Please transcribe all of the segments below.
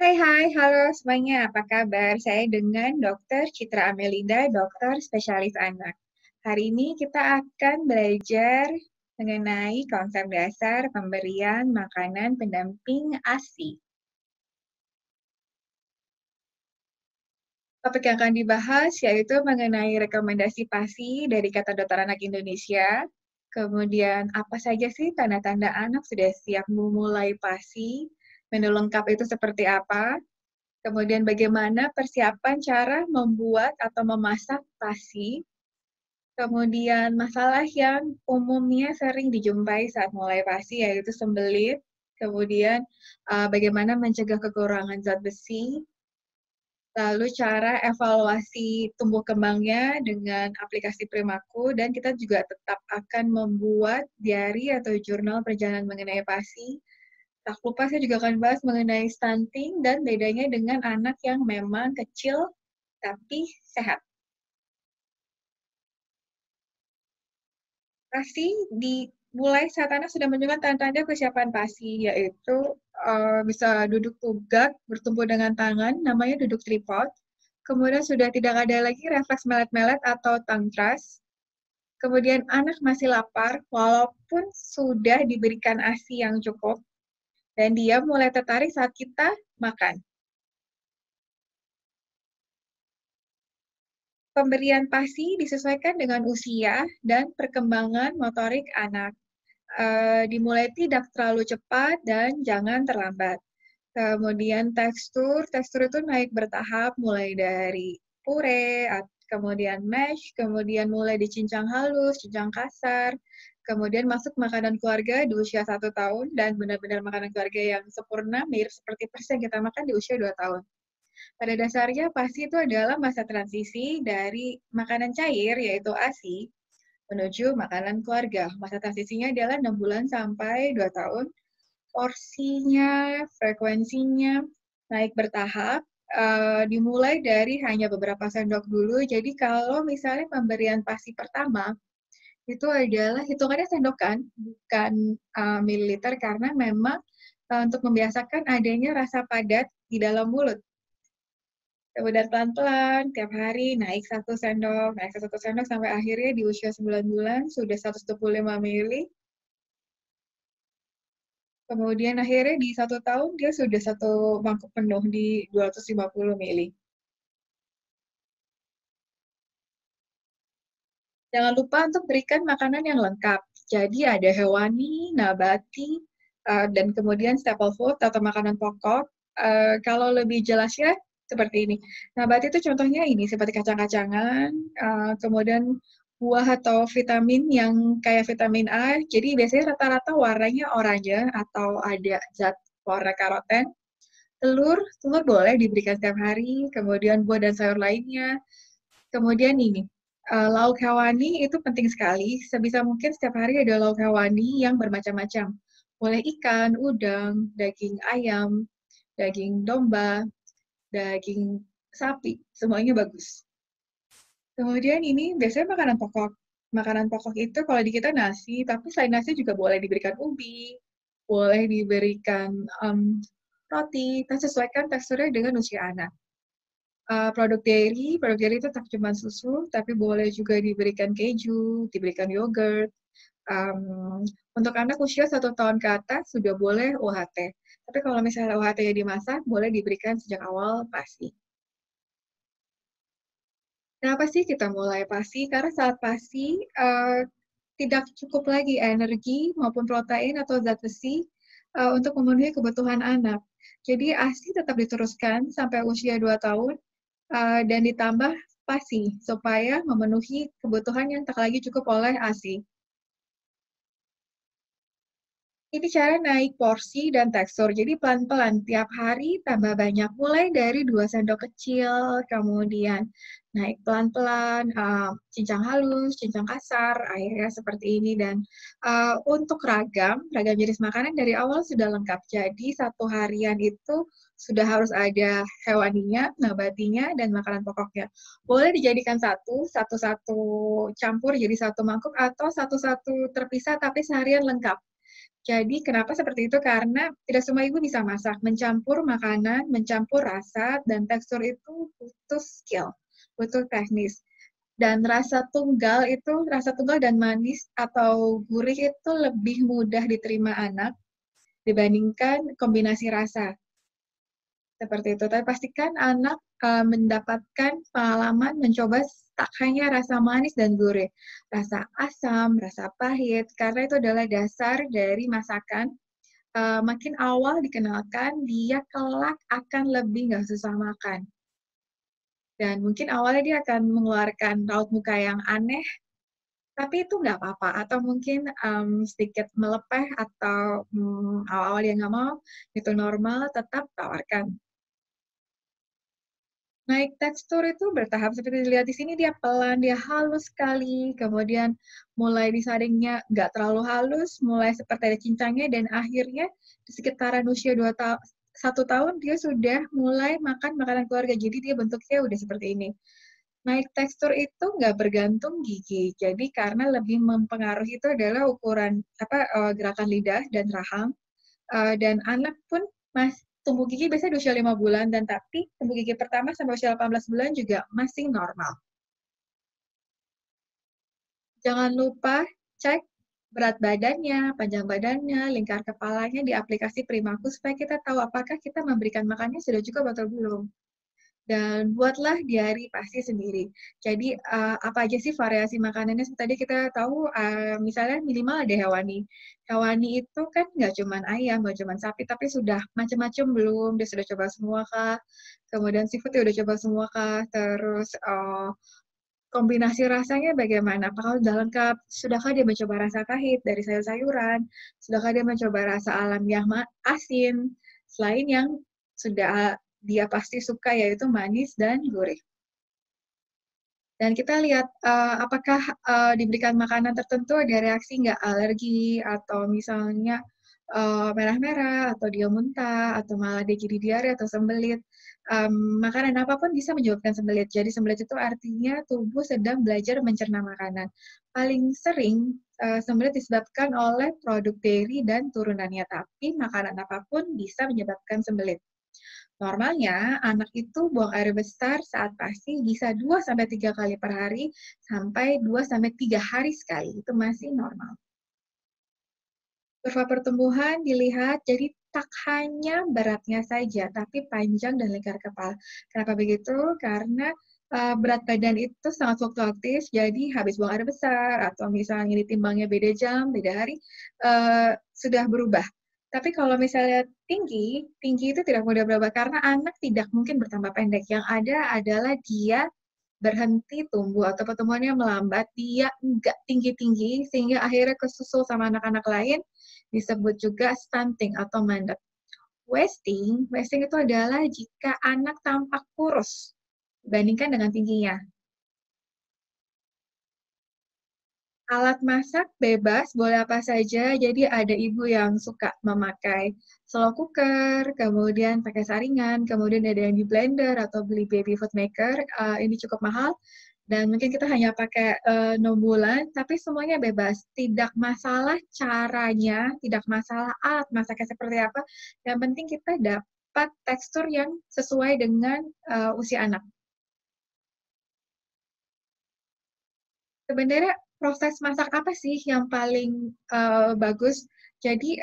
Hai, halo semuanya. Apa kabar? Saya dengan Dr. Citra Amelinda, dokter spesialis anak. Hari ini kita akan belajar mengenai konsep dasar pemberian makanan pendamping ASI. Topik yang akan dibahas yaitu mengenai rekomendasi PASI dari Kata Dokter Anak Indonesia. Kemudian, apa saja sih tanda-tanda anak sudah siap memulai PASI? Menu lengkap itu seperti apa? Kemudian bagaimana persiapan cara membuat atau memasak pasi. Kemudian masalah yang umumnya sering dijumpai saat mulai pasi yaitu sembelit. Kemudian bagaimana mencegah kekurangan zat besi. Lalu cara evaluasi tumbuh kembangnya dengan aplikasi Primaku, dan kita juga tetap akan membuat diary atau jurnal perjalanan mengenai pasi. Tak lupa saya juga akan bahas mengenai stunting dan bedanya dengan anak yang memang kecil tapi sehat. Pasti dimulai saat anak sudah menunjukkan tanda-tanda kesiapan pasi, yaitu bisa duduk tegak, bertumpu dengan tangan, namanya duduk tripod. Kemudian sudah tidak ada lagi refleks melet-melet atau tongue thrust. Kemudian anak masih lapar, walaupun sudah diberikan ASI yang cukup, dan dia mulai tertarik saat kita makan. Pemberian PASI disesuaikan dengan usia dan perkembangan motorik anak. Dimulai tidak terlalu cepat dan jangan terlambat. Kemudian tekstur itu naik bertahap mulai dari pure, kemudian mash, kemudian mulai dicincang halus, cincang kasar, kemudian masuk makanan keluarga di usia 1 tahun, dan benar-benar makanan keluarga yang sempurna, mirip seperti persis yang kita makan di usia 2 tahun. Pada dasarnya, pasti itu adalah masa transisi dari makanan cair, yaitu ASI, menuju makanan keluarga. Masa transisinya adalah 6 bulan sampai 2 tahun. Porsinya, frekuensinya naik bertahap, dimulai dari hanya beberapa sendok dulu. Jadi kalau misalnya pemberian PASI pertama, itu adalah hitungannya sendokan, bukan mililiter, karena memang untuk membiasakan adanya rasa padat di dalam mulut. Kemudian pelan-pelan, tiap hari naik 1 sendok sampai akhirnya di usia 9 bulan sudah 125 mili. Kemudian akhirnya di 1 tahun dia sudah 1 mangkuk penuh di 250 mili. Jangan lupa untuk berikan makanan yang lengkap. Jadi ada hewani, nabati, dan kemudian staple food atau makanan pokok. Kalau lebih jelasnya seperti ini. Nabati itu contohnya ini, seperti kacang-kacangan, kemudian buah atau vitamin yang kayak vitamin A. Jadi biasanya rata-rata warnanya oranye atau ada zat warna karoten. Telur boleh diberikan setiap hari, kemudian buah dan sayur lainnya. Kemudian ini, lauk hewani itu penting sekali. Sebisa mungkin setiap hari ada lauk hewani yang bermacam-macam. Boleh ikan, udang, daging ayam, daging domba, daging sapi, semuanya bagus. Kemudian ini biasanya makanan pokok. Makanan pokok itu kalau di kita nasi, tapi selain nasi juga boleh diberikan ubi, boleh diberikan roti, kita sesuaikan teksturnya dengan usia anak. Produk dairy itu tak cuma susu, tapi boleh juga diberikan keju, diberikan yogurt. Untuk anak usia 1 tahun ke atas sudah boleh UHT. Tapi kalau misalnya UHT-nya dimasak, boleh diberikan sejak awal PASI. Kenapa sih kita mulai PASI? Karena saat PASI tidak cukup lagi energi maupun protein atau zat besi untuk memenuhi kebutuhan anak. Jadi ASI tetap diteruskan sampai usia 2 tahun, dan ditambah PASI supaya memenuhi kebutuhan yang tak lagi cukup oleh ASI. Ini cara naik porsi dan tekstur. Jadi pelan-pelan, tiap hari tambah banyak. Mulai dari 2 sendok kecil, kemudian naik pelan-pelan, cincang halus, cincang kasar, akhirnya seperti ini. Dan untuk ragam jenis makanan dari awal sudah lengkap. Jadi 1 harian itu sudah harus ada hewaninya, nabatinya, dan makanan pokoknya. Boleh dijadikan satu-satu campur jadi 1 mangkuk, atau satu-satu terpisah tapi seharian lengkap. Jadi kenapa seperti itu? Karena tidak semua ibu bisa masak. Mencampur makanan, mencampur rasa, dan tekstur itu butuh skill, butuh teknis. Dan rasa tunggal dan manis atau gurih itu lebih mudah diterima anak dibandingkan kombinasi rasa. Seperti itu. Tapi pastikan anak mendapatkan pengalaman mencoba tak hanya rasa manis dan gurih, rasa asam, rasa pahit, karena itu adalah dasar dari masakan. Makin awal dikenalkan, dia kelak akan lebih nggak susah makan. Dan mungkin awalnya dia akan mengeluarkan raut muka yang aneh, tapi itu nggak apa-apa. Atau mungkin sedikit melepeh atau awal-awal dia nggak mau, itu normal, tetap tawarkan. Naik tekstur itu bertahap seperti dilihat di sini, dia pelan, dia halus sekali, kemudian mulai disaringnya nggak terlalu halus, mulai seperti ada cincangnya, dan akhirnya di sekitaran usia 1 tahun dia sudah mulai makan makanan keluarga, jadi dia bentuknya udah seperti ini. Naik tekstur itu nggak bergantung gigi, jadi karena lebih mempengaruhi itu adalah ukuran gerakan lidah dan rahang. Dan anak pun tumbuh gigi biasanya di usia 5 bulan, dan tapi tumbuh gigi pertama sampai usia 18 bulan juga masih normal. Jangan lupa cek berat badannya, panjang badannya, lingkar kepalanya di aplikasi Primaku supaya kita tahu apakah kita memberikan makannya sudah cukup atau belum. Dan buatlah diary pasti sendiri. Jadi apa aja sih variasi makanannya? Seperti tadi kita tahu misalnya minimal ada hewani. Hewani itu kan nggak cuma ayam, nggak cuma sapi, tapi sudah macam-macam belum. Dia sudah coba semua kah? Kemudian seafood dia udah coba semua kah? Terus kombinasi rasanya bagaimana? Apakah sudah lengkap? Sudahkah dia mencoba rasa pahit dari sayur-sayuran? Sudahkah dia mencoba rasa alamiah asin? Selain yang sudah dia pasti suka, yaitu manis dan gurih. Dan kita lihat apakah diberikan makanan tertentu ada reaksi nggak, alergi, atau misalnya merah-merah, atau dia muntah, atau malah dia jadi diare atau sembelit. Makanan apapun bisa menyebabkan sembelit. Jadi sembelit itu artinya tubuh sedang belajar mencerna makanan. Paling sering sembelit disebabkan oleh produk dairy dan turunannya, tapi makanan apapun bisa menyebabkan sembelit. Normalnya, anak itu buang air besar saat pasti bisa 2-3 kali per hari, sampai 2-3 hari sekali. Itu masih normal. Kurva pertumbuhan dilihat, jadi tak hanya beratnya saja, tapi panjang dan lingkar kepala. Kenapa begitu? Karena berat badan itu sangat fluktuatif, jadi habis buang air besar, atau misalnya ditimbangnya beda jam, beda hari, sudah berubah. Tapi kalau misalnya tinggi itu tidak mudah berubah, karena anak tidak mungkin bertambah pendek. Yang ada adalah dia berhenti tumbuh atau pertumbuhannya melambat, dia nggak tinggi-tinggi, sehingga akhirnya kesusul sama anak-anak lain, disebut juga stunting atau mandek. Wasting itu adalah jika anak tampak kurus dibandingkan dengan tingginya. Alat masak bebas, boleh apa saja. Jadi ada ibu yang suka memakai slow cooker, kemudian pakai saringan, kemudian ada yang di blender atau beli baby food maker. Ini cukup mahal, dan mungkin kita hanya pakai 6 bulan, tapi semuanya bebas. Tidak masalah caranya, tidak masalah alat masaknya seperti apa. Yang penting kita dapat tekstur yang sesuai dengan usia anak. Sebenarnya proses masak apa sih yang paling bagus? Jadi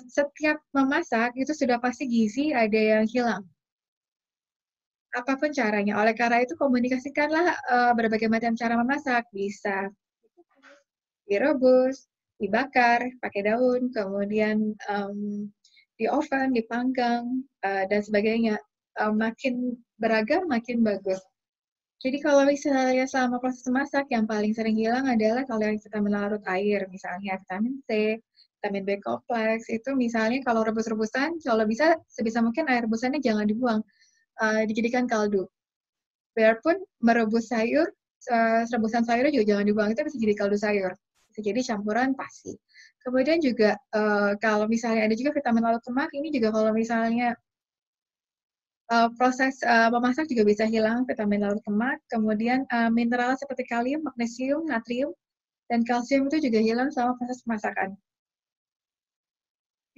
setiap memasak itu sudah pasti gizi ada yang hilang. Apapun caranya. Oleh karena itu komunikasikanlah berbagai macam cara memasak. Bisa direbus, dibakar pakai daun, kemudian di oven, dipanggang, dan sebagainya. Makin beragam, makin bagus. Jadi kalau misalnya selama proses masak, yang paling sering hilang adalah kalau yang kita melarut air, misalnya vitamin C, vitamin B kompleks, itu misalnya kalau rebus-rebusan, kalau bisa sebisa mungkin air rebusannya jangan dibuang, dijadikan kaldu. Biarpun merebus sayur, rebusan sayurnya juga jangan dibuang, itu bisa jadi kaldu sayur, bisa jadi campuran pasi. Kemudian juga kalau misalnya ada juga vitamin laut lemak, ini juga kalau misalnya proses memasak juga bisa hilang vitamin larut lemak, kemudian mineral seperti kalium, magnesium, natrium, dan kalsium itu juga hilang selama proses pemasakan.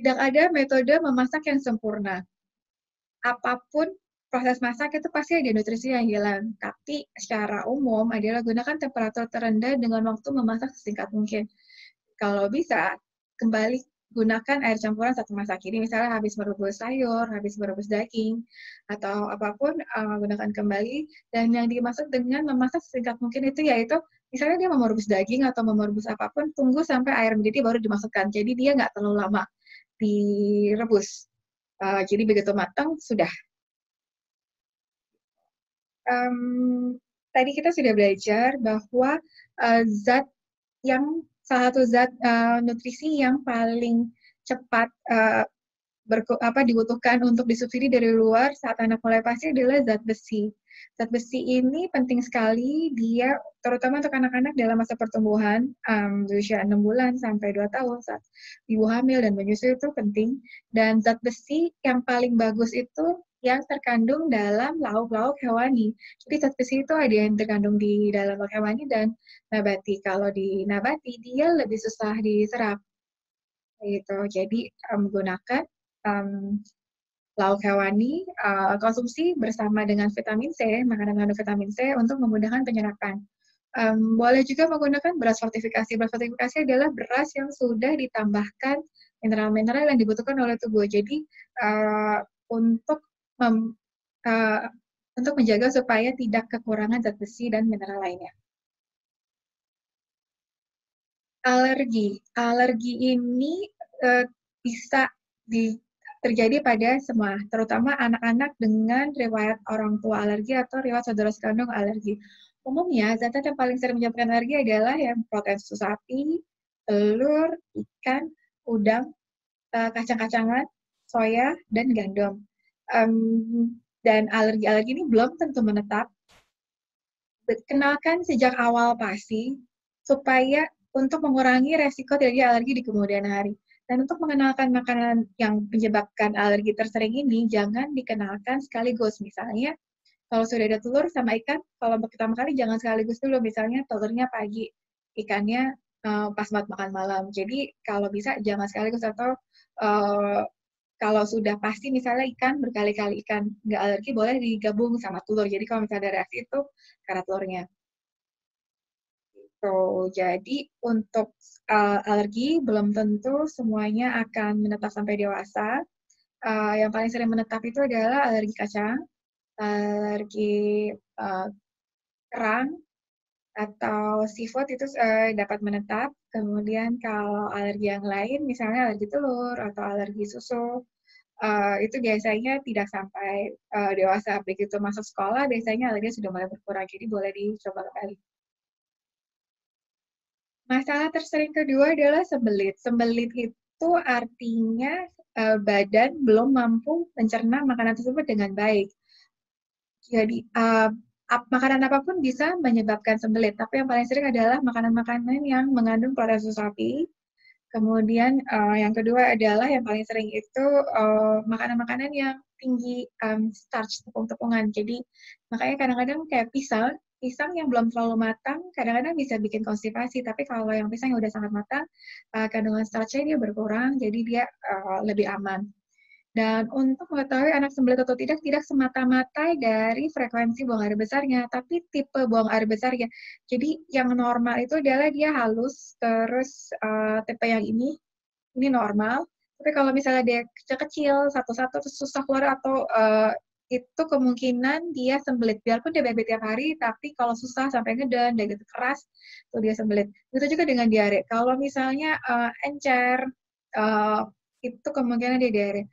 Tidak ada metode memasak yang sempurna. Apapun proses masak itu pasti ada nutrisi yang hilang. Tapi secara umum adalah gunakan temperatur terendah dengan waktu memasak sesingkat mungkin. Kalau bisa, kembali gunakan air campuran saat memasak. Ini misalnya habis merebus sayur, habis merebus daging, atau apapun, gunakan kembali. Dan yang dimaksud dengan memasak sesingkat mungkin itu yaitu, misalnya dia mau merebus daging atau mau merebus apapun, tunggu sampai air mendidih baru dimasukkan. Jadi dia nggak terlalu lama direbus. Jadi begitu matang, sudah. Tadi kita sudah belajar bahwa zat yang salah satu zat nutrisi yang paling cepat dibutuhkan untuk disubsidi dari luar saat anak mulai pasti adalah zat besi. Zat besi ini penting sekali, dia terutama untuk anak-anak dalam masa pertumbuhan, di usia 6 bulan sampai 2 tahun saat ibu hamil dan menyusui itu penting. Dan zat besi yang paling bagus itu yang terkandung dalam lauk-lauk hewani. Jadi zat besi itu ada yang terkandung di dalam lauk hewani dan nabati. Kalau di nabati, dia lebih susah diserap. Gitu. Jadi menggunakan lauk hewani, konsumsi bersama dengan vitamin C, makanan mengandung vitamin C untuk memudahkan penyerapan. Boleh juga menggunakan beras fortifikasi. Beras fortifikasi adalah beras yang sudah ditambahkan mineral-mineral yang dibutuhkan oleh tubuh. Jadi untuk untuk menjaga supaya tidak kekurangan zat besi dan mineral lainnya. Alergi ini bisa terjadi pada semua, terutama anak-anak dengan riwayat orang tua alergi atau riwayat saudara sekandung alergi. Umumnya, zat yang paling sering menyebabkan alergi adalah yang protein susu sapi, telur, ikan, udang, kacang-kacangan, soya, dan gandum. Dan alergi-alergi ini belum tentu menetap. Kenalkan sejak awal pasti, supaya untuk mengurangi resiko terjadi alergi di kemudian hari. Dan untuk mengenalkan makanan yang menyebabkan alergi tersering ini, jangan dikenalkan sekaligus. Misalnya, kalau sudah ada telur sama ikan, kalau pertama kali jangan sekaligus dulu. Misalnya telurnya pagi, ikannya pas buat makan malam. Jadi kalau bisa jangan sekaligus, atau kalau sudah pasti misalnya ikan berkali-kali ikan nggak alergi, boleh digabung sama telur. Jadi kalau misalnya ada reaksi itu karena telurnya. Jadi untuk alergi belum tentu semuanya akan menetap sampai dewasa. Yang paling sering menetap itu adalah alergi kacang, alergi kerang, atau seafood itu dapat menetap. Kemudian kalau alergi yang lain, misalnya alergi telur atau alergi susu, itu biasanya tidak sampai dewasa. Begitu masuk sekolah, biasanya alergi sudah mulai berkurang, jadi boleh dicoba kembali. Masalah tersering kedua adalah sembelit. Sembelit itu artinya badan belum mampu mencerna makanan tersebut dengan baik. Jadi makanan apapun bisa menyebabkan sembelit, tapi yang paling sering adalah makanan-makanan yang mengandung protein susu sapi. Kemudian yang kedua adalah yang paling sering itu makanan-makanan yang tinggi starch, tepung-tepungan. Jadi makanya kadang-kadang kayak pisang yang belum terlalu matang kadang-kadang bisa bikin konstipasi. Tapi kalau yang pisang yang udah sangat matang, kandungan starchnya dia berkurang, jadi dia lebih aman. Dan untuk mengetahui anak sembelit atau tidak semata-mata dari frekuensi buang air besarnya, tapi tipe buang air besarnya. Jadi yang normal itu adalah dia halus, terus tipe yang ini normal. Tapi kalau misalnya dia kecil-kecil, satu-satu terus susah keluar, atau itu kemungkinan dia sembelit. Biarpun dia baby tiap hari, tapi kalau susah sampai ngeden, dia gitu keras, tuh dia sembelit. Begitu juga dengan diare. Kalau misalnya encer, itu kemungkinan dia diare.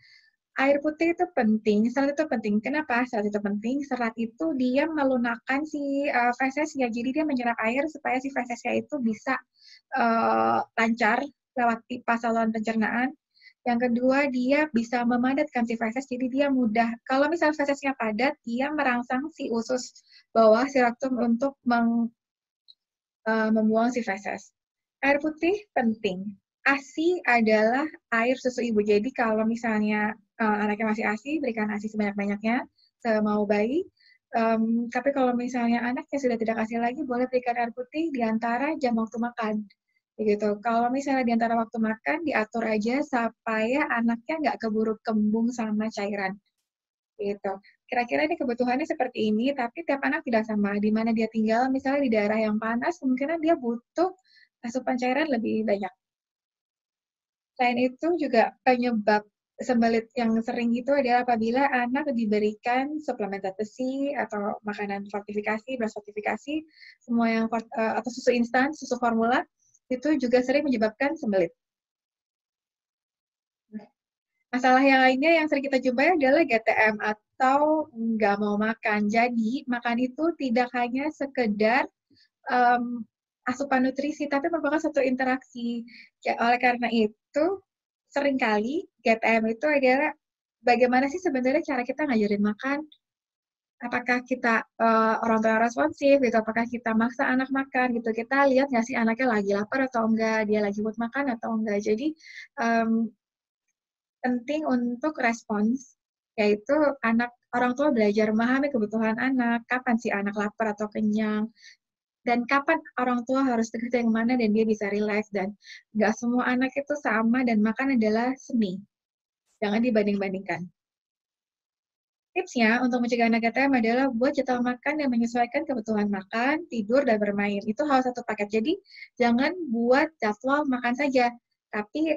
Air putih itu penting, serat itu penting. Kenapa serat itu penting? Serat itu dia melunakkan si fesesnya, jadi dia menyerap air supaya si fesesnya itu bisa lancar lewat pipa saluran pencernaan. Yang kedua, dia bisa memadatkan si feses, jadi dia mudah. Kalau misalnya fesesnya padat, dia merangsang si usus bawah, si rektum untuk membuang si feses. Air putih penting. ASI adalah air susu ibu. Jadi kalau misalnya anaknya masih ASI, berikan ASI sebanyak-banyaknya, semau bayi. Tapi kalau misalnya anaknya sudah tidak ASI lagi, boleh berikan air putih di antara jam waktu makan. Begitu. Kalau misalnya di antara waktu makan, diatur aja supaya anaknya nggak keburu kembung sama cairan. Gitu. Kira-kira ini kebutuhannya seperti ini, tapi tiap anak tidak sama. Di mana dia tinggal, misalnya di daerah yang panas, kemungkinan dia butuh asupan cairan lebih banyak. Selain itu juga penyebab sembelit yang sering itu adalah apabila anak diberikan suplemen zat besi atau makanan fortifikasi, beras fortifikasi, semua yang atau susu instan, susu formula, itu juga sering menyebabkan sembelit. Masalah yang lainnya yang sering kita jumpai adalah GTM atau nggak mau makan. Jadi, makan itu tidak hanya sekedar asupan nutrisi, tapi merupakan satu interaksi. Ya, oleh karena itu, seringkali GTM itu adalah bagaimana sih sebenarnya cara kita ngajarin makan, apakah kita orang tua yang responsif gitu, apakah kita maksa anak makan gitu, kita lihat nggak sih anaknya lagi lapar atau enggak, dia lagi mood makan atau enggak. Jadi, penting untuk respons, yaitu orang tua belajar memahami kebutuhan anak, kapan si anak lapar atau kenyang, dan kapan orang tua harus tegas yang mana dan dia bisa rileks, dan nggak semua anak itu sama dan makan adalah seni. Jangan dibanding-bandingkan. Tipsnya untuk mencegah anak GTM adalah buat jadwal makan yang menyesuaikan kebutuhan makan, tidur, dan bermain. Itu hal satu paket. Jadi, jangan buat jadwal makan saja, tapi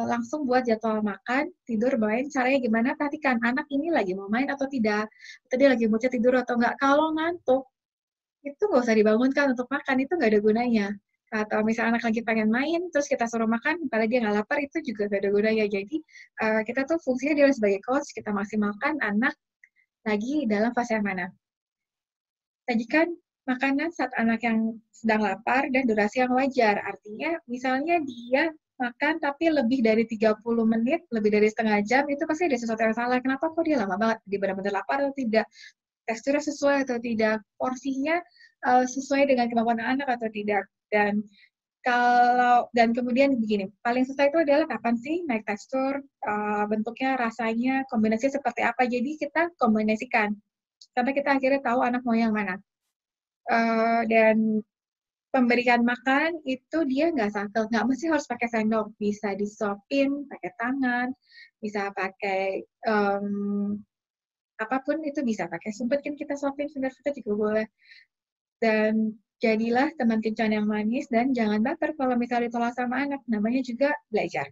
langsung buat jadwal makan, tidur, bermain. Caranya gimana? Perhatikan, anak ini lagi mau main atau tidak, atau dia lagi moodnya tidur atau enggak. Kalau ngantuk, itu nggak usah dibangunkan untuk makan, itu nggak ada gunanya. Atau misalnya anak lagi pengen main, terus kita suruh makan, padahal dia nggak lapar, itu juga nggak ada gunanya. Jadi, kita tuh fungsinya dia sebagai coach, kita maksimalkan anak lagi dalam fase yang mana. Sajikan makanan saat anak yang sedang lapar dan durasi yang wajar. Artinya, misalnya dia makan tapi lebih dari 30 menit, lebih dari setengah jam, itu pasti ada sesuatu yang salah. Kenapa kok dia lama banget? Dia benar-benar lapar atau tidak? Teksturnya sesuai atau tidak? Porsinya sesuai dengan kemampuan anak atau tidak? Dan kemudian begini, paling susah itu adalah kapan sih naik tekstur, bentuknya, rasanya, kombinasinya seperti apa. Jadi kita kombinasikan sampai kita akhirnya tahu anak mau yang mana. Dan pemberikan makan itu dia nggak sakel, nggak mesti harus pakai sendok, bisa disuapin pakai tangan, bisa pakai apapun itu bisa pakai sumpit kan kita suapin sebentar juga boleh. Dan jadilah teman kencan yang manis dan jangan baper kalau misalnya ditolak sama anak, namanya juga belajar.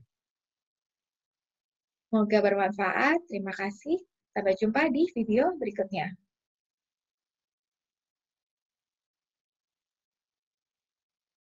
Semoga bermanfaat, terima kasih, sampai jumpa di video berikutnya.